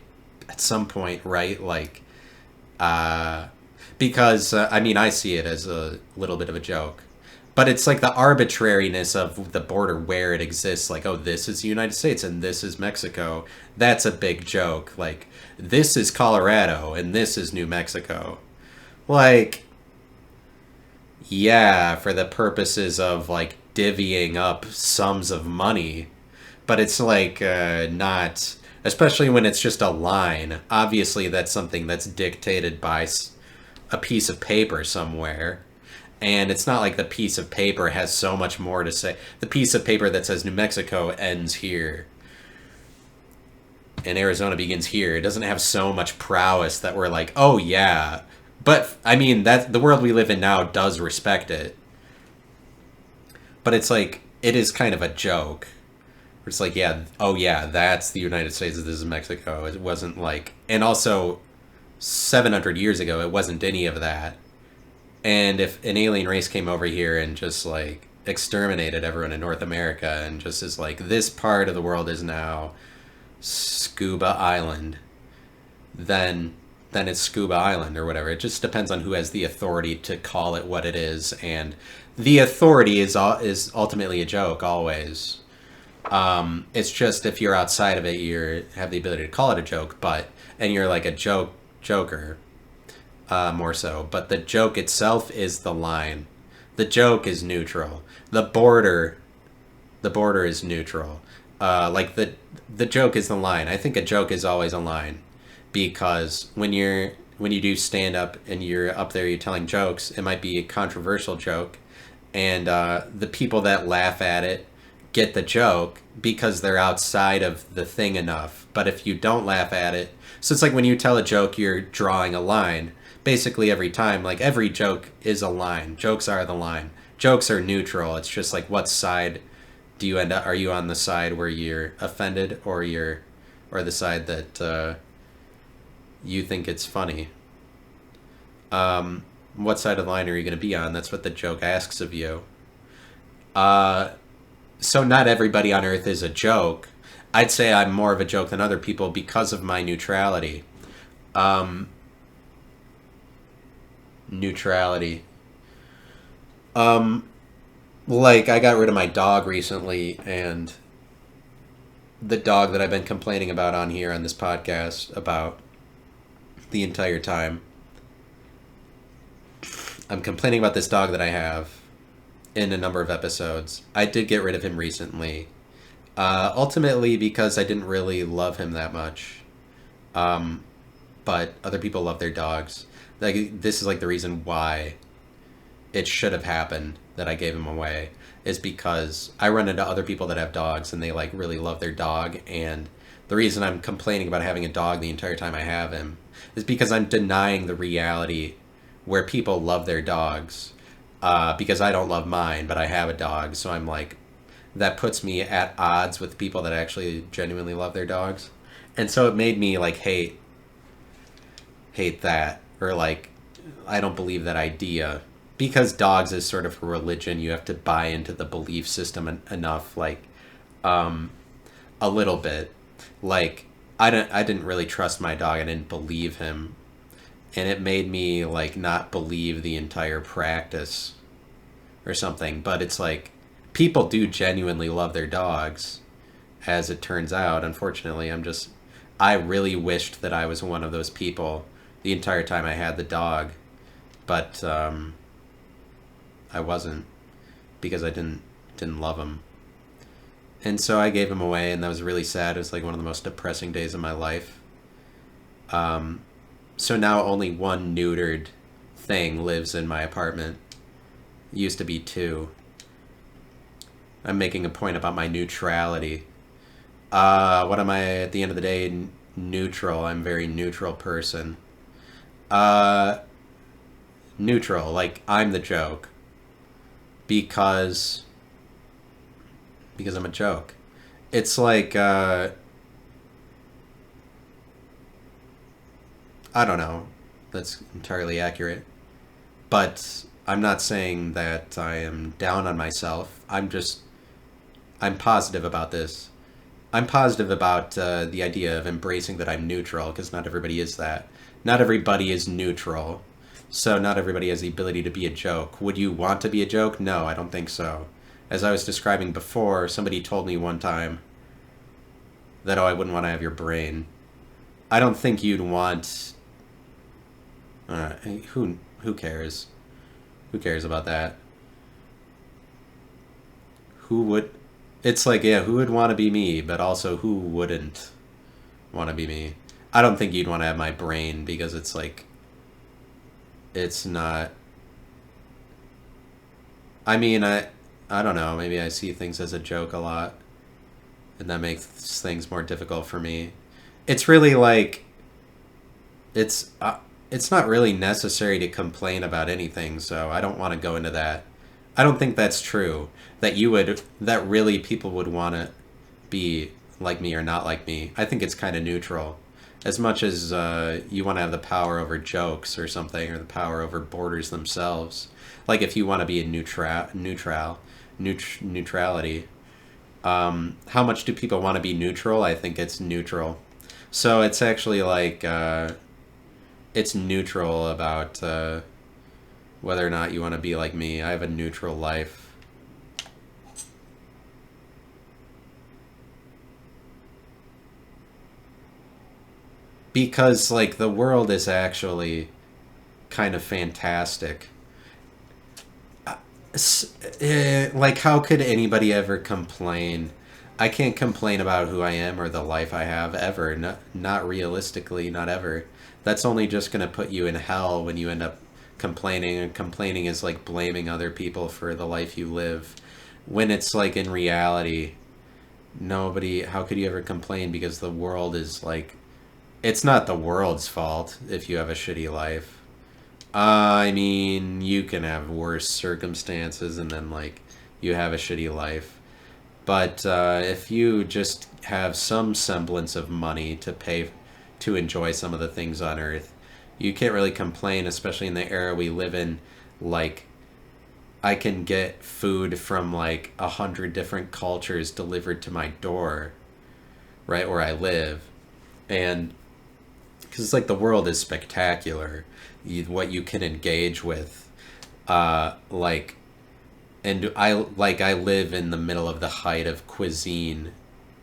at some point, right? Like, because I mean, I see it as a little bit of a joke. But it's like the arbitrariness of the border where it exists. Like, oh, this is the United States and this is Mexico. That's a big joke. Like, this is Colorado and this is New Mexico. Like, yeah, for the purposes of like divvying up sums of money. But it's like not especially when it's just a line. Obviously, that's something that's dictated by a piece of paper somewhere. And it's not like the piece of paper has so much more to say. The piece of paper that says New Mexico ends here and Arizona begins here. It doesn't have so much prowess that we're like, oh yeah. But I mean, that the world we live in now does respect it. But it's like it is kind of a joke. It's like, yeah, oh yeah, that's the United States. This is Mexico. It wasn't like, and also 700 years ago, it wasn't any of that. And if an alien race came over here and just like exterminated everyone in North America and just is like, this part of the world is now Scuba Island, then it's Scuba Island or whatever. It just depends on who has the authority to call it what it is, and the authority is ultimately a joke always. It's just if you're outside of it, you have the ability to call it a joke, and you're like a joker, more so. But the joke itself is the line. The joke is neutral. The border is neutral. Like the joke is the line. I think a joke is always a line, because when you do stand up and you're up there, you're telling jokes. It might be a controversial joke, and the people that laugh at it get the joke because they're outside of the thing enough. But if you don't laugh at it, so it's like when you tell a joke, you're drawing a line. Basically every time, like every joke is a line. Jokes are the line. Jokes are neutral. It's just like, what side do you end up? Are you on the side where you're offended, or the side that you think it's funny? What side of the line are you going to be on? That's what the joke asks of you. So not everybody on Earth is a joke. I'd say I'm more of a joke than other people because of my neutrality. Neutrality. Like, I got rid of my dog recently, and the dog that I've been complaining about on here on this podcast about the entire time. I'm complaining about this dog that I have in a number of episodes. I did get rid of him recently. Ultimately because I didn't really love him that much. But other people love their dogs. Like, this is like the reason why it should have happened that I gave him away, is because I run into other people that have dogs and they like really love their dog, and the reason I'm complaining about having a dog the entire time I have him is because I'm denying the reality where people love their dogs, because I don't love mine, but I have a dog, so I'm like, that puts me at odds with people that actually genuinely love their dogs. And so it made me like hate that, or like, I don't believe that idea, because dogs is sort of a religion. You have to buy into the belief system enough, like a little bit. Like, I didn't really trust my dog. I didn't believe him, and it made me like not believe the entire practice or something. But it's like, people do genuinely love their dogs, as it turns out. Unfortunately, I really wished that I was one of those people the entire time I had the dog, but I wasn't, because I didn't love him. And so I gave him away, and that was really sad. It was like one of the most depressing days of my life. So now only one neutered thing lives in my apartment. It used to be two. I'm making a point about my neutrality. What am I at the end of the day? Neutral. I'm a very neutral person. Neutral. Like, I'm the joke. Because I'm a joke. It's like, I don't know. That's entirely accurate. But I'm not saying that I am down on myself. I'm positive about this. I'm positive about the idea of embracing that I'm neutral, because not everybody is that. Not everybody is neutral. So not everybody has the ability to be a joke. Would you want to be a joke? No, I don't think so. As I was describing before, somebody told me one time that, oh, I wouldn't want to have your brain. I don't think you'd want... who cares? Who cares about that? Who would... It's like, yeah, who would want to be me, but also who wouldn't? want to be me. I don't think you'd want to have my brain because it's like, it's not. I mean, I don't know. Maybe I see things as a joke a lot, and that makes things more difficult for me. It's really like it's it's not really necessary to complain about anything, so I don't want to go into that. I don't think that's true. That really people would want to be like me or not like me. I think it's kind of neutral. As much as you want to have the power over jokes or something, or the power over borders themselves. Like if you want to be a neutrality. How much do people want to be neutral? I think it's neutral. So it's actually like it's neutral about whether or not you want to be like me. I have a neutral life. Because like the world is actually kind of fantastic. Like how could anybody ever complain? I can't complain about who I am or the life I have ever. Not realistically, not ever. That's only just going to put you in hell when you end up complaining, and complaining is like blaming other people for the life you live, when it's like in reality nobody, how could you ever complain? Because the world is like, it's not the world's fault if you have a shitty life. I mean, you can have worse circumstances and then like you have a shitty life. But if you just have some semblance of money to pay to enjoy some of the things on Earth, you can't really complain, especially in the era we live in. Like, I can get food from like 100 different cultures delivered to my door, right where I live, and because it's like the world is spectacular, what you can engage with, like, and I live in the middle of the height of cuisine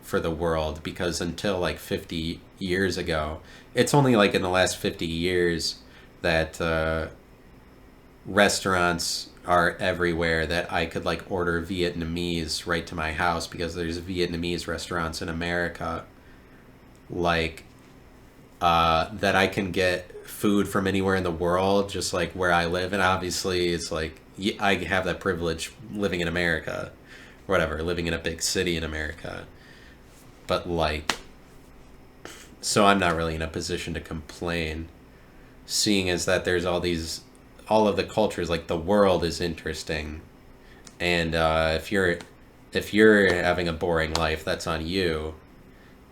for the world, because until like 50 years ago, it's only like in the last 50 years that restaurants are everywhere, that I could like order Vietnamese right to my house because there's Vietnamese restaurants in America, like that I can get food from anywhere in the world, just like where I live. And obviously it's like I have that privilege living in America, or whatever, living in a big city in America. But like, so I'm not really in a position to complain, seeing as that there's all of the cultures, like the world is interesting. And if you're having a boring life, that's on you,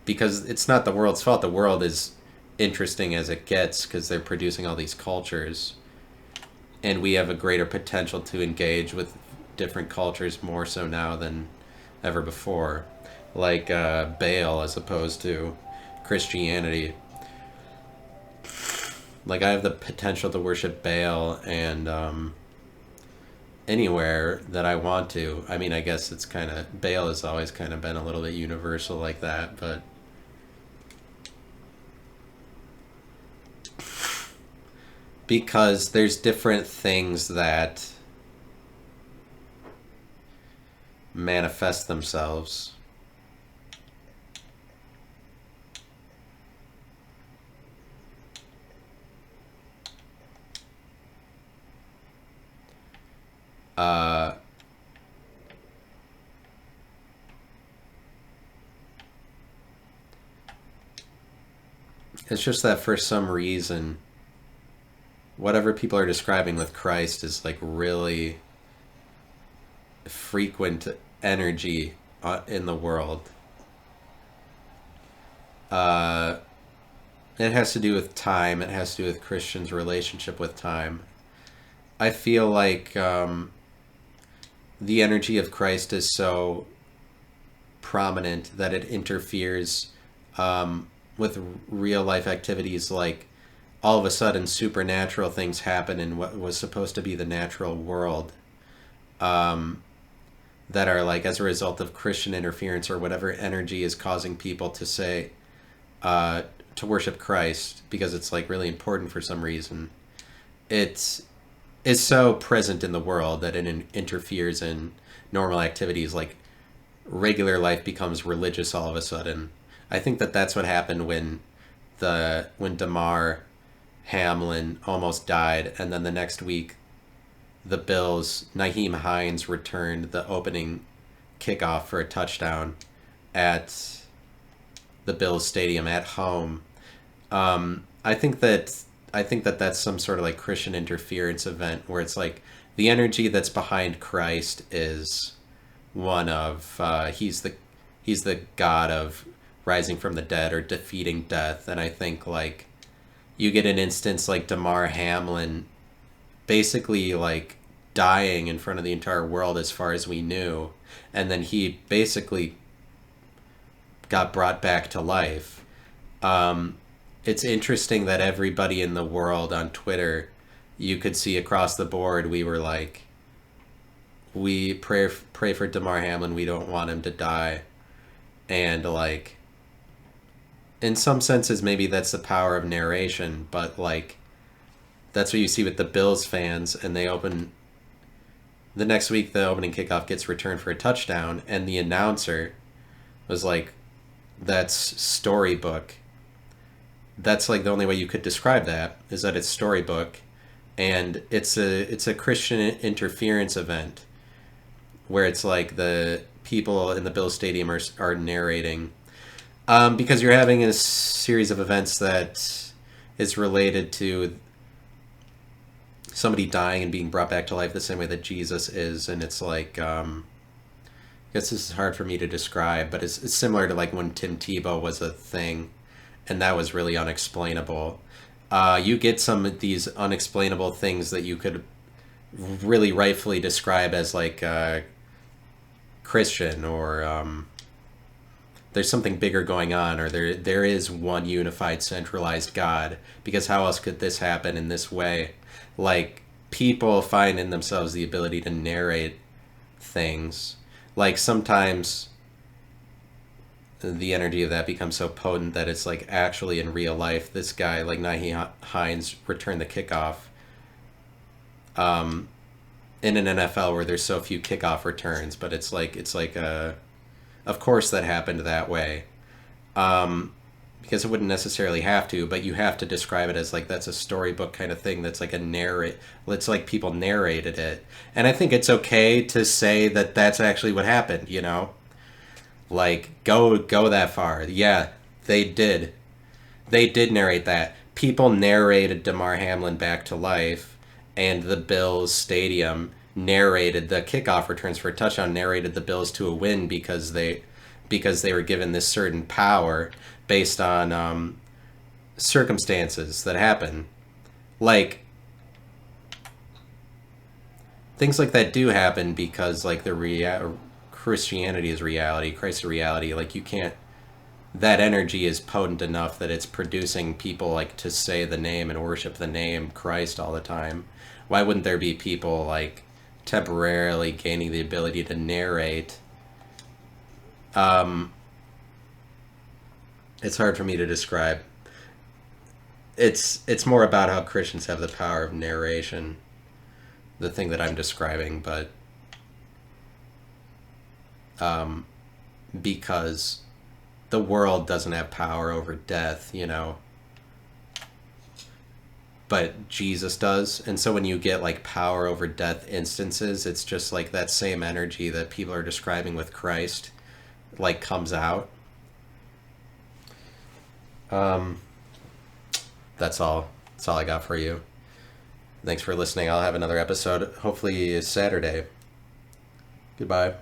because it's not the world's fault. The world is interesting as it gets because they're producing all these cultures, and we have a greater potential to engage with different cultures more so now than ever before, like Baal as opposed to Christianity. Like I have the potential to worship Baal and anywhere that I want to. I mean, I guess it's kind of, Baal has always kind of been a little bit universal like that, but because there's different things that manifest themselves. Uh, it's just that for some reason, whatever people are describing with Christ is like really frequent energy in the world. Uh, it has to do with time. It has to do with Christians' relationship with time. I feel like the energy of Christ is so prominent that it interferes with real life activities. Like all of a sudden, supernatural things happen in what was supposed to be the natural world, um, that are like as a result of Christian interference or whatever energy is causing people to say, uh, to worship Christ because it's like really important for some reason. It's is so present in the world that it interferes in normal activities. Like regular life becomes religious all of a sudden. I think that that's what happened when Damar Hamlin almost died, and then the next week the Bills, Naheem Hines returned the opening kickoff for a touchdown at the Bills Stadium at home. I think that that's some sort of like Christian interference event where it's like the energy that's behind Christ is one of he's the God of rising from the dead or defeating death, and I think like you get an instance like Damar Hamlin basically like dying in front of the entire world as far as we knew, and then he basically got brought back to life. It's interesting that everybody in the world on Twitter, you could see across the board, we were like, we pray for Damar Hamlin. We don't want him to die, and like, in some senses, maybe that's the power of narration. But like, that's what you see with the Bills fans, and they open the next week. The opening kickoff gets returned for a touchdown, and the announcer was like, "That's storybook." That's like the only way you could describe that is that it's storybook, and it's a Christian interference event where it's like the people in the Bills Stadium are narrating, because you're having a series of events that is related to somebody dying and being brought back to life the same way that Jesus is, and it's like I guess this is hard for me to describe, but it's similar to like when Tim Tebow was a thing, and that was really unexplainable. You get some of these unexplainable things that you could really rightfully describe as like Christian, or there's something bigger going on, or there is one unified centralized God, because how else could this happen in this way? Like, people find in themselves the ability to narrate things. Like, sometimes the energy of that becomes so potent that it's like actually in real life this guy like Naheem Hines returned the kickoff in an NFL where there's so few kickoff returns, but it's like of course that happened that way, because it wouldn't necessarily have to, but you have to describe it as like that's a storybook kind of thing. That's like it's like people narrated it, and I think it's okay to say that that's actually what happened, you know. Like, go that far. Yeah, they did narrate that. People narrated Damar Hamlin back to life, and the Bills Stadium narrated the kickoff returns for a touchdown, narrated the Bills to a win because they were given this certain power based on circumstances that happen. Like, things like that do happen because like Christianity is reality, Christ is reality. Like, you can't, that energy is potent enough that it's producing people like to say the name and worship the name Christ all the time. Why wouldn't there be people like temporarily gaining the ability to narrate? It's hard for me to describe. It's more about how Christians have the power of narration, the thing that I'm describing, but because the world doesn't have power over death, you know, but Jesus does. And so when you get like power over death instances, it's just like that same energy that people are describing with Christ like comes out. That's all I got for you. Thanks for listening. I'll have another episode hopefully Saturday. Goodbye.